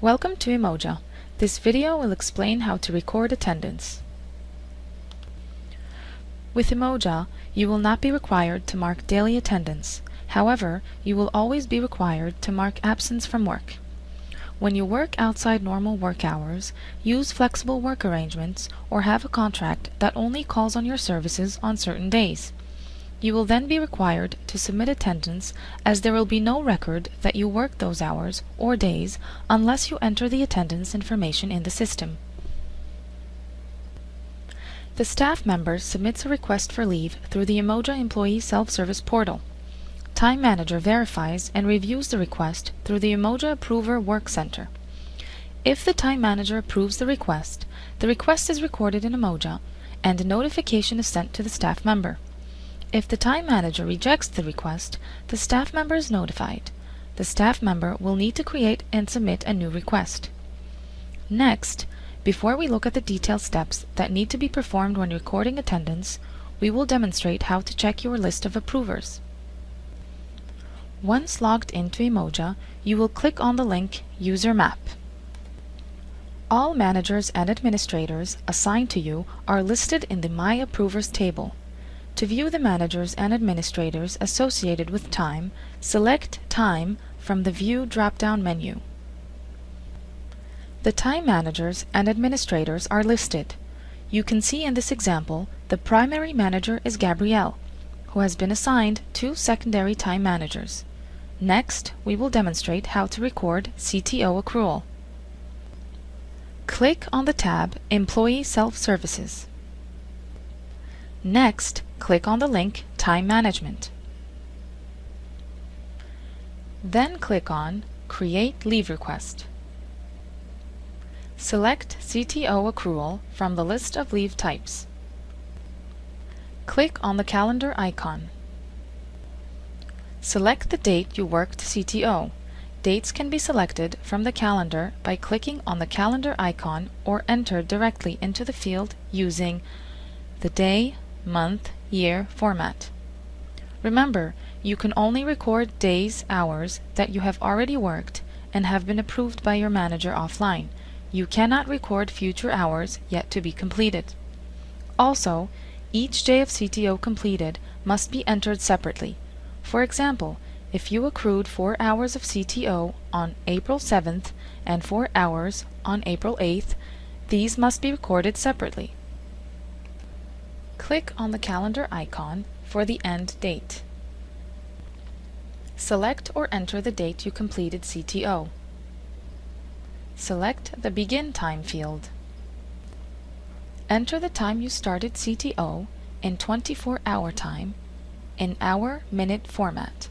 Welcome to Umoja. This video will explain how to record attendance. With Umoja, you will not be required to mark daily attendance. However, you will always be required to mark absence from work. When you work outside normal work hours, use flexible work arrangements, or have a contract that only calls on your services on certain days. You will then be required to submit attendance, as there will be no record that you worked those hours or days unless you enter the attendance information in the system. The staff member submits a request for leave through the Umoja Employee Self-Service Portal. Time Manager verifies and reviews the request through the Umoja Approver Work Center. If the Time Manager approves the request is recorded in Umoja, and a notification is sent to the staff member. If the Time Manager rejects the request, the staff member is notified. The staff member will need to create and submit a new request. Next, before we look at the detailed steps that need to be performed when recording attendance, we will demonstrate how to check your list of approvers. Once logged into Umoja, you will click on the link User Map. All managers and administrators assigned to you are listed in the My Approvers table. To view the managers and administrators associated with time, select Time from the View drop-down menu. The time managers and administrators are listed. You can see in this example the primary manager is Gabrielle, who has been assigned 2 secondary time managers. Next, we will demonstrate how to record CTO accrual. Click on the tab Employee Self-Services. Next, click on the link Time Management. Then click on Create Leave Request. Select CTO accrual from the list of leave types. Click on the calendar icon. Select the date you worked CTO. Dates can be selected from the calendar by clicking on the calendar icon or entered directly into the field using the day, month, year format. Remember, you can only record days, hours that you have already worked and have been approved by your manager offline. You cannot record future hours yet to be completed. Also, each day of CTO completed must be entered separately. For example, if you accrued 4 hours of CTO on April 7th and 4 hours on April 8th, these must be recorded separately. Click on the calendar icon for the end date. Select or enter the date you completed CTO. Select the Begin Time field. Enter the time you started CTO in 24-hour time in hour-minute format.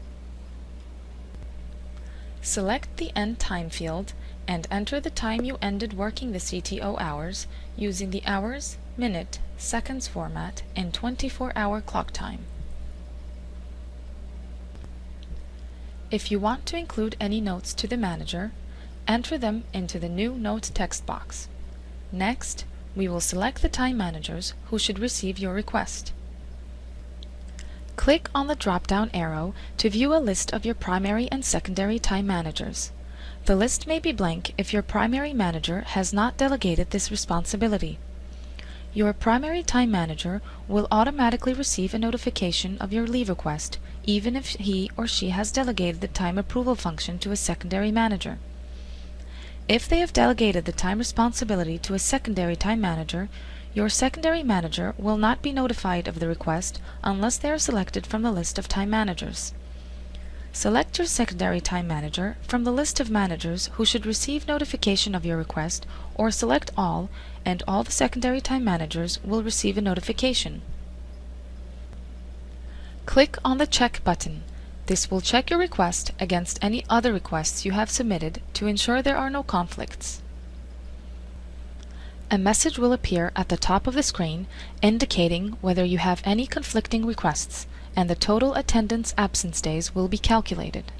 Select the End Time field and enter the time you ended working the CTO hours using the hours, minute, seconds format in 24-hour clock time. If you want to include any notes to the manager, enter them into the New Note text box. Next, we will select the time managers who should receive your request. Click on the drop-down arrow to view a list of your primary and secondary time managers. The list may be blank if your primary manager has not delegated this responsibility. Your primary time manager will automatically receive a notification of your leave request, even if he or she has delegated the time approval function to a secondary manager. If they have delegated the time responsibility to a secondary time manager, your secondary manager will not be notified of the request unless they are selected from the list of time managers. Select your secondary time manager from the list of managers who should receive notification of your request, or select all, and all the secondary time managers will receive a notification. Click on the Check button. This will check your request against any other requests you have submitted to ensure there are no conflicts. A message will appear at the top of the screen indicating whether you have any conflicting requests, and the total attendance absence days will be calculated.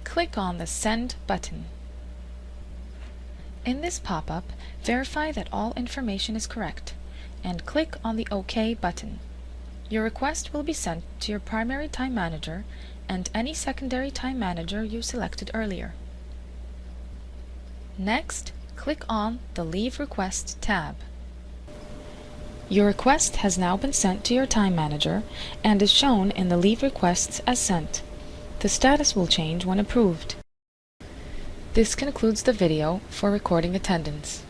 Click on the Send button. In this pop-up, verify that all information is correct, and click on the OK button. Your request will be sent to your primary time manager and any secondary time manager you selected earlier. Next, click on the Leave Request tab. Your request has now been sent to your time manager and is shown in the Leave Requests as sent. The status will change when approved. This concludes the video for recording attendance.